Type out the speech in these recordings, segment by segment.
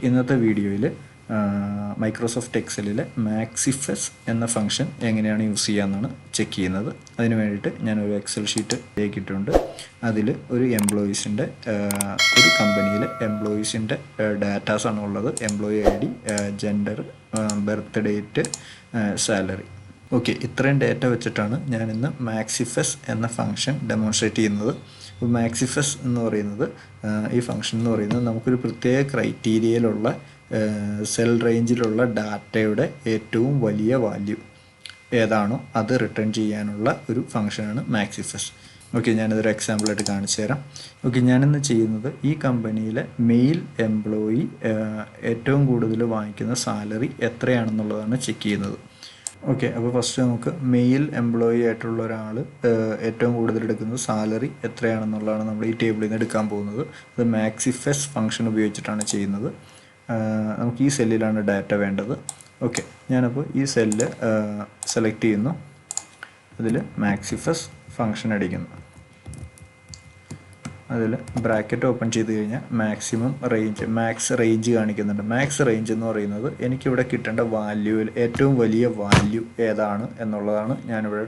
ഇന്നത്തെ വീഡിയോയിൽ മൈക്രോസോഫ്റ്റ് എക്സലിലെ മാക്സിഫസ് എന്ന ഫംഗ്ഷൻ എങ്ങനെയാണ് യൂസ് ചെയ്യാമെന്നാണ് ചെക്ക് ചെയ്യുന്നത്. അതിന് വേണ്ടിയിട്ട് ഞാനൊരു എക്സൽ ഷീറ്റ് ഇട്ടിട്ടുണ്ട്. അതിൽ ഒരു എംപ്ലോയീസിൻ്റെ ഒരു കമ്പനിയിലെ എംപ്ലോയീസിൻ്റെ ഡാറ്റാസാണ് ഉള്ളത്. Employee I D, gender, birth date, salary. Okay, ഇത്രയും ഡേറ്റ വെച്ചിട്ടാണ് ഞാനിന്ന് മാക്സിഫസ് എന്ന ഫംഗ്ഷൻ ഡെമോൺസ്ട്രേറ്റ് ചെയ്യുന്നത്. അപ്പോൾ മാക്സിഫസ് എന്ന് പറയുന്നത്, ഈ ഫംഗ്ഷൻ എന്ന് പറയുന്നത് നമുക്കൊരു പ്രത്യേക ക്രൈറ്റീരിയയിലുള്ള സെൽ റേഞ്ചിലുള്ള ഡാറ്റയുടെ ഏറ്റവും വലിയ വാല്യൂ ഏതാണോ അത് റിട്ടേൺ ചെയ്യാനുള്ള ഒരു ഫംഗ്ഷനാണ് മാക്സിഫസ്. ഓക്കെ, ഞാനിതൊരു എക്സാമ്പിളായിട്ട് കാണിച്ചു തരാം. ഓക്കെ, ഞാനിന്ന് ചെയ്യുന്നത് ഈ കമ്പനിയിലെ മെയിൽ എംപ്ലോയി ഏറ്റവും കൂടുതൽ വാങ്ങിക്കുന്ന സാലറി എത്രയാണെന്നുള്ളതാണ് ചെക്ക് ചെയ്യുന്നത്. ഓക്കെ, അപ്പോൾ ഫസ്റ്റ് നമുക്ക് മെയിൽ എംപ്ലോയി ആയിട്ടുള്ള ഒരാൾ ഏറ്റവും കൂടുതൽ എടുക്കുന്നത് സാലറി എത്രയാണെന്നുള്ളതാണ് നമ്മൾ ഈ ടേബിളിൽ നിന്ന് എടുക്കാൻ പോകുന്നത്. അത് മാക്സിഫസ് ഫംഗ്ഷൻ ഉപയോഗിച്ചിട്ടാണ് ചെയ്യുന്നത്. നമുക്ക് ഈ സെല്ലിലാണ് ഡാറ്റ വേണ്ടത്. ഓക്കെ, ഞാനപ്പോൾ ഈ സെല്ല് സെലക്ട് ചെയ്യുന്നു. അതിൽ മാക്സിഫസ് ഫംഗ്ഷൻ അടിക്കുന്നു. അതിൽ ബ്രാക്കറ്റ് ഓപ്പൺ ചെയ്ത് കഴിഞ്ഞാൽ മാക്സ് റേഞ്ച് കാണിക്കുന്നുണ്ട്. മാക്സ് റേഞ്ച് എന്ന് പറയുന്നത് എനിക്കിവിടെ കിട്ടേണ്ട വാല്യൂവിൽ ഏറ്റവും വലിയ വാല്യൂ ഏതാണ് എന്നുള്ളതാണ് ഞാനിവിടെ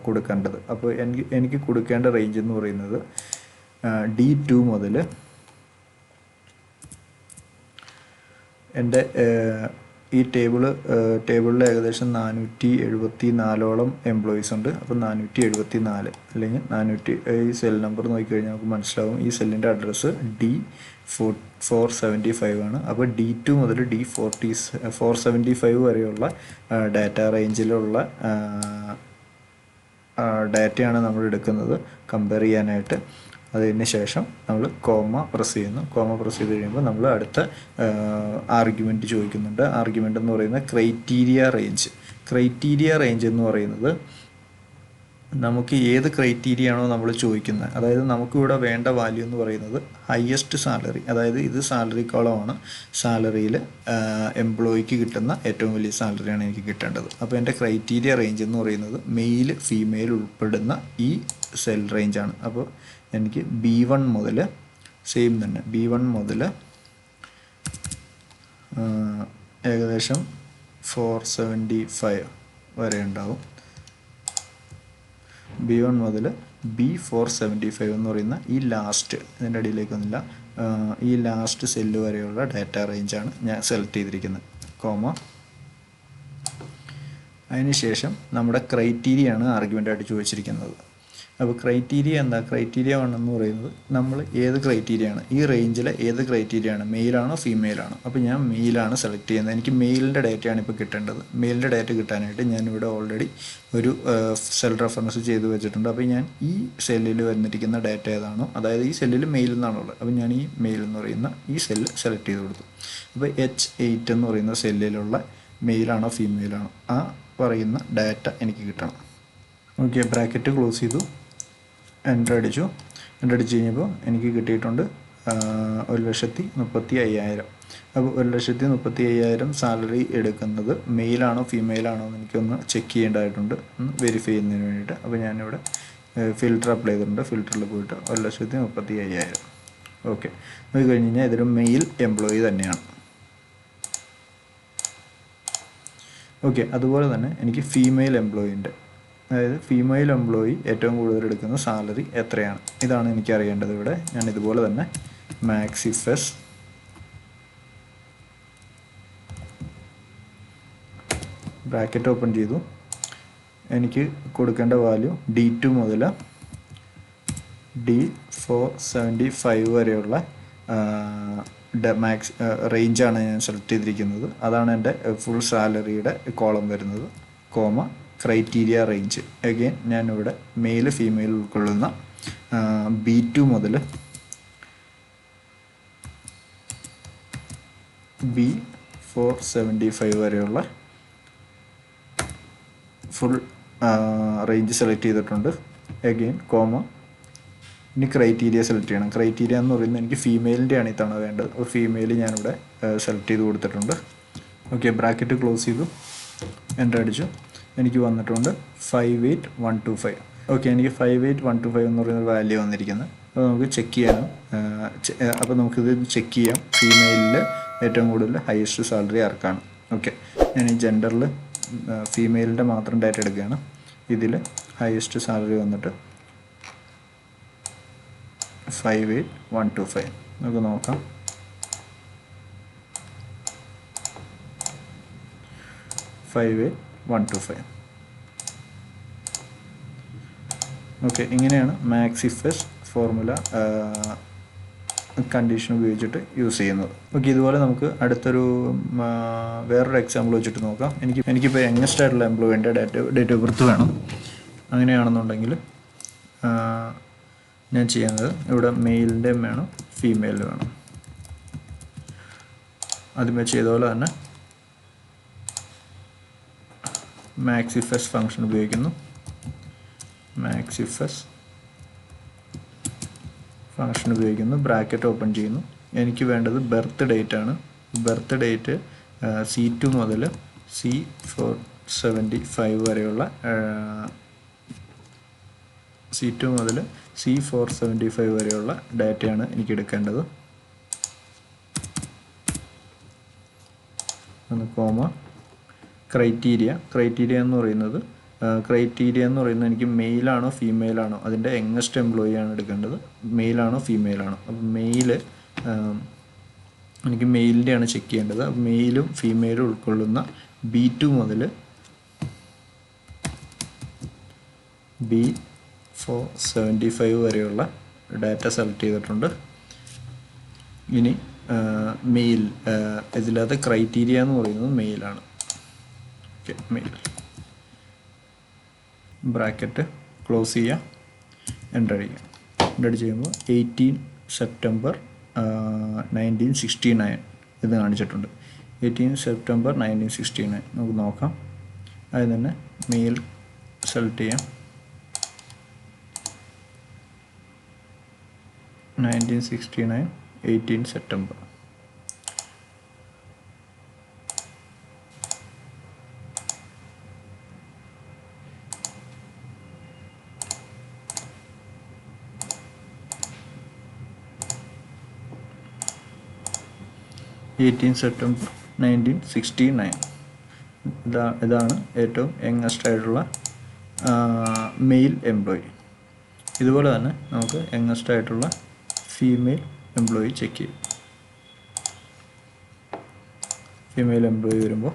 കൊടുക്കേണ്ടത്. അപ്പോൾ എനിക്ക് കൊടുക്കേണ്ട റേഞ്ച് എന്ന് പറയുന്നത് D2 മുതൽ എൻ്റെ ഈ ടേബിളിൽ ഏകദേശം 474ഓളം എംപ്ലോയീസ് ഉണ്ട്. അപ്പോൾ 474 അല്ലെങ്കിൽ 400, ഈ സെൽ നമ്പർ നോക്കിക്കഴിഞ്ഞാൽ നമുക്ക് മനസ്സിലാവും. ഈ സെല്ലിൻ്റെ അഡ്രസ്സ് D475 ആണ്. അപ്പോൾ D2 മുതൽ D475 വരെയുള്ള ഡാറ്റ റേഞ്ചിലുള്ള ഡാറ്റയാണ് നമ്മൾ എടുക്കുന്നത് കമ്പയർ ചെയ്യാനായിട്ട്. അതിന് ശേഷം നമ്മൾ കോമ പ്രസ് ചെയ്യുന്നു. കോമ പ്രസ് ചെയ്ത് കഴിയുമ്പോൾ നമ്മൾ അടുത്ത ആർഗ്യുമെൻറ്റ് ചോദിക്കുന്നുണ്ട്. ആർഗ്യുമെൻ്റ് എന്ന് പറയുന്നത് ക്രൈറ്റീരിയ റേഞ്ച് എന്ന് പറയുന്നത് നമുക്ക് ഏത് ക്രൈറ്റീരിയ ആണോ നമ്മൾ ചോദിക്കുന്നത്, അതായത് നമുക്കിവിടെ വേണ്ട വാല്യൂ എന്ന് പറയുന്നത് ഹയസ്റ്റ് സാലറി, അതായത് ഇത് സാലറി കോളമാണ്. സാലറിയിൽ എംപ്ലോയിക്ക് കിട്ടുന്ന ഏറ്റവും വലിയ സാലറിയാണ് എനിക്ക് കിട്ടേണ്ടത്. അപ്പോൾ എൻ്റെ ക്രൈറ്റീരിയ റേഞ്ച് എന്ന് പറയുന്നത് മെയിൽ ഫീമെയിൽ ഉൾപ്പെടുന്ന ഈ സെൽ റേഞ്ചാണ്. അപ്പോൾ എനിക്ക് B1 മുതൽ സെയിം തന്നെ B1 മുതൽ ഏകദേശം 475 വരെ ഉണ്ടാവും. B1 മുതൽ B475 എന്ന് പറയുന്ന ഈ ലാസ്റ്റ്, ഇതിൻ്റെ അടിയിലേക്കൊന്നുമില്ല, ഈ ലാസ്റ്റ് സെല്ല് വരെയുള്ള ഡാറ്റ റേഞ്ചാണ് ഞാൻ സെലക്ട് ചെയ്തിരിക്കുന്നത്. കോമ, അതിനുശേഷം നമ്മുടെ ക്രൈറ്റീരിയ ആണ് ആർഗ്യുമെൻ്റായിട്ട് ചോദിച്ചിരിക്കുന്നത്. അപ്പോൾ ക്രൈറ്റീരിയ എന്താ? ക്രൈറ്റീരിയ 1 എന്ന് പറയുന്നത് നമ്മൾ ഏത് ക്രൈറ്റീരിയ ആണ്, ഈ റേഞ്ചിലെ ഏത് ക്രൈറ്റീരിയ ആണ്, മെയിലാണോ ഫീമെയിലാണോ. അപ്പോൾ ഞാൻ മെയിലാണ് സെലക്ട് ചെയ്യുന്നത്. എനിക്ക് മെയിലിൻ്റെ ഡാറ്റയാണ് ഇപ്പോൾ കിട്ടേണ്ടത്. മെയിലിൻ്റെ ഡാറ്റ കിട്ടാനായിട്ട് ഞാനിവിടെ ഓൾറെഡി ഒരു സെൽ റെഫറൻസ് ചെയ്ത് വെച്ചിട്ടുണ്ട്. അപ്പോൾ ഞാൻ ഈ സെല്ലിൽ വന്നിരിക്കുന്ന ഡാറ്റ ഏതാണോ, അതായത് ഈ സെല്ലിൽ മെയിൽ എന്നാണുള്ളത്, അപ്പോൾ ഞാൻ ഈ മെയിൽ എന്ന് പറയുന്ന ഈ സെല്ല് സെലക്ട് ചെയ്ത് കൊടുത്തു. അപ്പോൾ H8 എന്ന് പറയുന്ന സെല്ലിലുള്ള മെയിലാണോ ഫീമെയിലാണോ ആ പറയുന്ന ഡാറ്റ എനിക്ക് കിട്ടണം. ഓക്കെ, ബ്രാക്കറ്റ് ക്ലോസ് ചെയ്തു, എൻ്റർ അടിച്ചു കഴിഞ്ഞപ്പോൾ എനിക്ക് കിട്ടിയിട്ടുണ്ട് 1,35,000. അപ്പോൾ 1,35,000 സാലറി എടുക്കുന്നത് മെയിലാണോ ഫീമെയിലാണോ എന്ന് എനിക്കൊന്ന് ചെക്ക് ചെയ്യേണ്ടതായിട്ടുണ്ട്, ഒന്ന് വെരിഫൈ ചെയ്യുന്നതിന് വേണ്ടിയിട്ട്. അപ്പോൾ ഞാനിവിടെ ഫിൽറ്റർ അപ്ലൈ ചെയ്തിട്ടുണ്ട്. ഫിൽറ്ററിൽ പോയിട്ട് 1,35,000. ഓക്കെ, അത് കഴിഞ്ഞ് കഴിഞ്ഞാൽ ഇതൊരു മെയിൽ എംപ്ലോയി തന്നെയാണ്. ഓക്കെ, അതുപോലെ തന്നെ എനിക്ക് ഫീമെയിൽ എംപ്ലോയിൻ്റെ, അതായത് ഫീമെയിൽ എംപ്ലോയി ഏറ്റവും കൂടുതൽ എടുക്കുന്ന സാലറി എത്രയാണ്, ഇതാണ് എനിക്ക് അറിയേണ്ടത്. ഇവിടെ ഞാൻ ഇതുപോലെ തന്നെ മാക്സിഫസ് ബ്രാക്കറ്റ് ഓപ്പൺ ചെയ്തു. എനിക്ക് കൊടുക്കേണ്ട വാല്യൂ D2 മുതൽ D475 വരെയുള്ള റേഞ്ചാണ് ഞാൻ സെലക്ട് ചെയ്തിരിക്കുന്നത്. അതാണ് എൻ്റെ ഫുൾ സാലറിയുടെ കോളം വരുന്നത്. Comma criteria range. അഗെയിൻ ഞാനിവിടെ മെയിൽ ഫീമെയിൽ ഉൾക്കൊള്ളുന്ന B2 മുതൽ B475 വരെയുള്ള ഫുൾ റേഞ്ച് സെലക്ട് ചെയ്തിട്ടുണ്ട്. അഗെയിൻ കോമ, ഇനി ക്രൈറ്റീരിയ സെലക്ട് ചെയ്യണം. ക്രൈറ്റീരിയ എന്ന് പറയുന്നത് എനിക്ക് ഫീമെയിലിൻ്റെയാണ് ഇത്തവണ വേണ്ടത്. അപ്പോൾ ഫീമെയിൽ ഞാനിവിടെ സെലക്ട് ചെയ്ത് കൊടുത്തിട്ടുണ്ട്. ഓക്കെ, ബ്രാക്കറ്റ് ക്ലോസ് ചെയ്തു, എൻ്റർ അടിച്ചു. എനിക്ക് വന്നിട്ടുണ്ട് 58,125. ഓക്കെ, എനിക്ക് 58,125 എന്ന് പറയുന്ന വാല്യൂ വന്നിരിക്കുന്നത്. അപ്പോൾ നമുക്ക് ചെക്ക് ചെയ്യാനും അപ്പോൾ നമുക്കിത് ചെക്ക് ചെയ്യാം. ഫീമെയിലിൽ ഏറ്റവും കൂടുതൽ ഹയസ്റ്റ് സാലറി ആർക്കാണ്. ഓക്കെ, ഞാൻ ഈ ജെൻഡറിൽ ഫീമെയിലിൻ്റെ മാത്രം ഡാറ്റ എടുക്കുകയാണ്. ഇതിൽ ഹയസ്റ്റ് സാലറി വന്നിട്ട് 58125. നമുക്ക് നോക്കാം. 58125. ഓക്കെ, ഇങ്ങനെയാണ് മാക്സിഫസ് ഫോർമുല കണ്ടീഷൻ ഉപയോഗിച്ചിട്ട് യൂസ് ചെയ്യുന്നത്. ഓക്കെ, ഇതുപോലെ നമുക്ക് അടുത്തൊരു വേറൊരു എക്സാമ്പിൾ വെച്ചിട്ട് നോക്കാം. എനിക്കിപ്പോൾ യങ്ങസ്റ്റ് ആയിട്ടുള്ള എംപ്ലോയിൻ്റെ ഡേറ്റ് ഓഫ് ബർത്ത് വേണം. അങ്ങനെയാണെന്നുണ്ടെങ്കിൽ ഞാൻ ചെയ്യുന്നത് ഇവിടെ മെയിലിൻ്റെയും വേണം ഫീമെയിലിൻ്റെ വേണം. ആദ്യമേ ചെയ്ത പോലെ തന്നെ മാക്സിഫസ് ഫംഗ്ഷൻ ഉപയോഗിക്കുന്നു. മാക്സിഫസ് ഫംഗ്ഷൻ ഉപയോഗിക്കുന്നു, ബ്രാക്കറ്റ് ഓപ്പൺ ചെയ്യുന്നു. എനിക്ക് വേണ്ടത് ബർത്ത് ഡേറ്റ് ആണ്. ബർത്ത് ഡേറ്റ് C2 മുതൽ C475 വരെയുള്ള C2 മുതൽ C475 വരെയുള്ള ഡാറ്റയാണ് എനിക്ക് എടുക്കേണ്ടത്. കോമ ക്രൈറ്റീരിയ എന്ന് പറയുന്നത് എനിക്ക് മെയിലാണോ ഫീമെയിലാണോ, അതിൻ്റെ യങ്ങസ്റ്റ് എംപ്ലോയി ആണ് എടുക്കേണ്ടത്. മെയിലാണോ ഫീമെയിലാണോ. അപ്പോൾ എനിക്ക് മെയിലിൻ്റെയാണ് ചെക്ക് ചെയ്യേണ്ടത്. മെയിലും ഫീമെയിലും ഉൾക്കൊള്ളുന്ന B2 മുതൽ B475 വരെയുള്ള ഡാറ്റ സെലക്ട് ചെയ്തിട്ടുണ്ട്. ഇനി മെയിൽ, ഇതിലകത്ത് ക്രൈറ്റീരിയ എന്ന് പറയുന്നത് മെയിലാണ്. ഓക്കെ, മെയിൽ ബ്രാക്കറ്റ് ക്ലോസ് ചെയ്യുക, എൻ്റർ ചെയ്യുക. എൻ്റർ ചെയ്യുമ്പോൾ 18 സെപ്റ്റംബർ 1969 ഇത് കാണിച്ചിട്ടുണ്ട്. 18 സെപ്റ്റംബർ 1969 നമുക്ക് നോക്കാം. അതിൽ തന്നെ മെയിൽ സെലക്ട് ചെയ്യാം. 1969 18 സെപ്റ്റംബർ. സെപ്റ്റംബർ 1969. ഇതാണ് ഏറ്റവും യങ്ങസ്റ്റ് ആയിട്ടുള്ള മെയിൽ എംപ്ലോയി. ഇതുപോലെ തന്നെ നമുക്ക് യങ്ങസ്റ്റ് ആയിട്ടുള്ള ഫീമെയിൽ എംപ്ലോയി ചെക്ക് ചെയ്യും. ഫീമെയിൽ എംപ്ലോയി വരുമ്പോൾ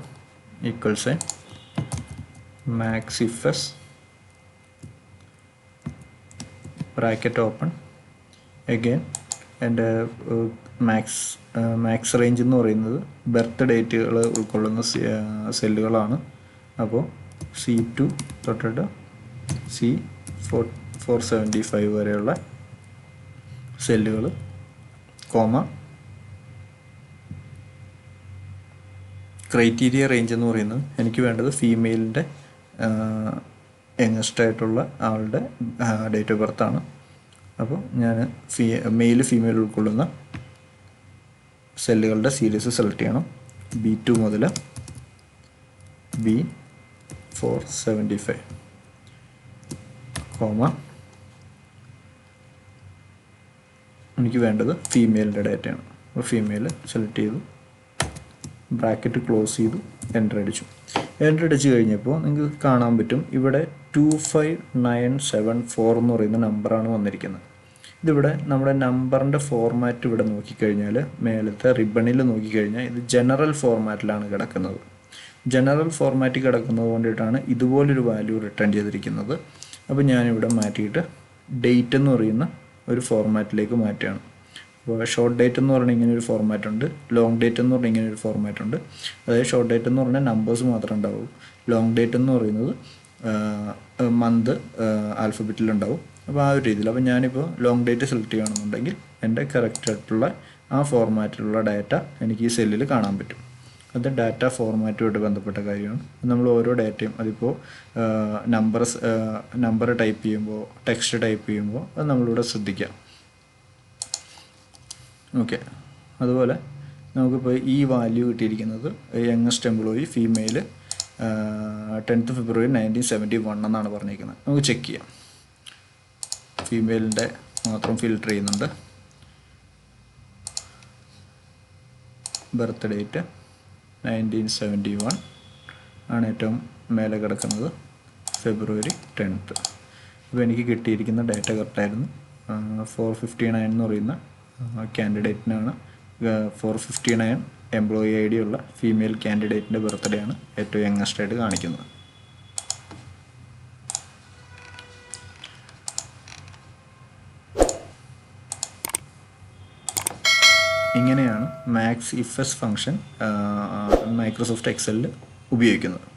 equal sign MAXIFS bracket open again. എൻ്റെ മാക്സ് റേഞ്ച് എന്ന് പറയുന്നത് ബർത്ത് ഡേറ്റുകൾ ഉൾക്കൊള്ളുന്ന സെല്ലുകളാണ്. അപ്പോൾ C2 തൊട്ടിട്ട് C475 വരെയുള്ള സെല്ലുകൾ, കോമ ക്രൈറ്റീരിയ റേഞ്ച് എന്ന് പറയുന്നത് എനിക്ക് വേണ്ടത് ഫീമെയിലിൻ്റെ യങ്ങസ്റ്റ് ആയിട്ടുള്ള ആളുടെ ഡേറ്റ് ഓഫ് ബർത്താണ്. അപ്പോൾ ഞാൻ മെയിൽ ഫീമെയിൽ ഉൾക്കൊള്ളുന്ന സെല്ലുകളുടെ സീരീസ് സെലക്ട് ചെയ്യണം. B2 മുതൽ B475 കോമ എനിക്ക് വേണ്ടത് ഫീമെയിലിൻ്റെ ഡേറ്റയാണ്. അപ്പോൾ ഫീമെയിൽ സെലക്ട് ചെയ്തു, ബ്രാക്കറ്റ് ക്ലോസ് ചെയ്തു, എൻ്റർ അടിച്ചു. എൻ്റർ അടിച്ച് കഴിഞ്ഞപ്പോൾ നിങ്ങൾക്ക് കാണാൻ പറ്റും ഇവിടെ 25974 എന്ന് പറയുന്ന നമ്പറാണ് വന്നിരിക്കുന്നത്. ഇതിവിടെ നമ്മുടെ നമ്പറിൻ്റെ ഫോർമാറ്റ് ഇവിടെ നോക്കിക്കഴിഞ്ഞാൽ മേലത്തെ റിബണിൽ നോക്കിക്കഴിഞ്ഞാൽ ഇത് ജനറൽ ഫോർമാറ്റിലാണ് കിടക്കുന്നത്. ജനറൽ ഫോർമാറ്റിൽ കിടക്കുന്നത് കൊണ്ടിട്ടാണ് ഇതുപോലൊരു വാല്യൂ റിട്ടേൺ ചെയ്തിരിക്കുന്നത്. അപ്പോൾ ഞാനിവിടെ മാറ്റിയിട്ട് ഡേറ്റ് എന്ന് പറയുന്ന ഒരു ഫോർമാറ്റിലേക്ക് മാറ്റുകയാണ്. അപ്പോൾ ഷോർട്ട് ഡേറ്റ് എന്ന് പറഞ്ഞാൽ ഇങ്ങനെ ഒരു ഫോർമാറ്റ് ഉണ്ട്, ലോങ് ഡേറ്റ് എന്ന് പറഞ്ഞാൽ ഇങ്ങനെ ഒരു ഫോർമാറ്റ് ഉണ്ട്. അതായത് ഷോർട്ട് ഡേറ്റ് എന്ന് പറഞ്ഞാൽ നമ്പേഴ്സ് മാത്രമേ ഉണ്ടാവൂ. ലോങ് ഡേറ്റ് എന്ന് പറയുന്നത് മന്ത് ആൽഫബറ്റിലുണ്ടാവും. അപ്പോൾ ആ ഒരു രീതിയിൽ. അപ്പോൾ ഞാനിപ്പോൾ ലോങ് ഡേറ്റ് സെലക്ട് ചെയ്യുകയാണെന്നുണ്ടെങ്കിൽ എൻ്റെ കറക്റ്റായിട്ടുള്ള ആ ഫോർമാറ്റിലുള്ള ഡാറ്റ എനിക്ക് ഈ സെല്ലിൽ കാണാൻ പറ്റും. അത് ഡാറ്റ ഫോർമാറ്റുമായിട്ട് ബന്ധപ്പെട്ട കാര്യമാണ്. നമ്മൾ ഓരോ ഡാറ്റയും അതിപ്പോൾ നമ്പർ ടൈപ്പ് ചെയ്യുമ്പോൾ, ടെക്സ്റ്റ് ടൈപ്പ് ചെയ്യുമ്പോൾ അത് നമ്മളിവിടെ ശ്രദ്ധിക്കാം. ഓക്കെ, അതുപോലെ നമുക്കിപ്പോൾ ഈ വാല്യൂ കിട്ടിയിരിക്കുന്നത് യങ്ങസ്റ്റ് എംപ്ലോയി ഫീമെയിൽ 10th ഫെബ്രുവരി 1971 എന്നാണ് പറഞ്ഞിരിക്കുന്നത്. നമുക്ക് ചെക്ക് ചെയ്യാം. ഫീമെയിലിൻ്റെ മാത്രം ഫിൽട്ടർ ചെയ്യുന്നുണ്ട്. ബർത്ത് ഡേറ്റ് 1971 ആണ് ഏറ്റവും മേലെ കിടക്കുന്നത്, February 10th. അപ്പോൾ എനിക്ക് കിട്ടിയിരിക്കുന്ന ഡേറ്റ കറക്റ്റായിരുന്നു. 459 എന്ന് പറയുന്ന ക്യാൻഡിഡേറ്റിനാണ് 459 എംപ്ലോയി ID ഉള്ള ഫീമെയിൽ ക്യാൻഡിഡേറ്റിൻ്റെ ബർത്ത്ഡേ ആണ് ഏറ്റവും യങ്ങസ്റ്റ് ആയിട്ട് കാണിക്കുന്നത്. ഇങ്ങനെയാണ് MAXIFS function Microsoft എക്സലിൽ ഉപയോഗിക്കുന്നത്.